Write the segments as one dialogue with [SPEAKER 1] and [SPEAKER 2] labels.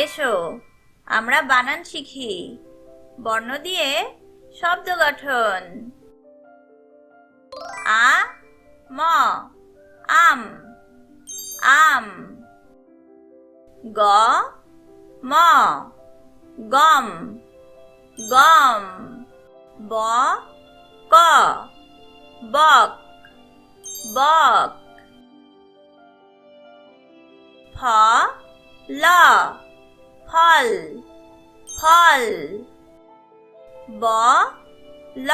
[SPEAKER 1] এসো আমরা বানান শিখি। বর্ণ দিয়ে শব্দ গঠন। আ ম আম আম। গ ম গম গম। ব ক বক বক। ফ ল ফল ফল। ব ল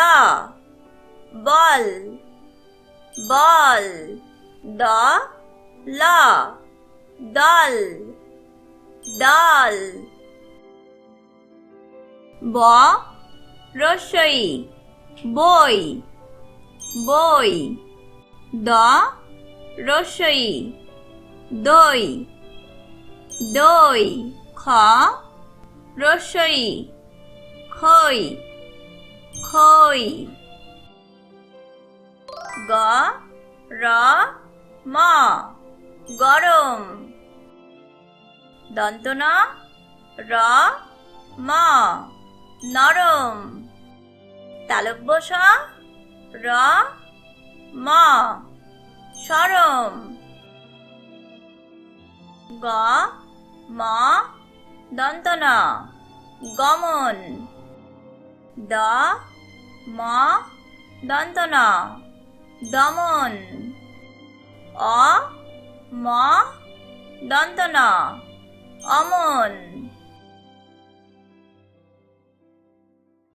[SPEAKER 1] বল বল। দ ল দল দল। ব রস্বই বই বই। দ রস্বই দই দই। খ রস্বই খই খই। গ র ম গরম। দন্ত ন র ম নরম। তালব্য স র ম সরম। গ ম দন্ত ন গমন। দ ম দন্ত ন দমন। অ ম দন্ত ন অমন।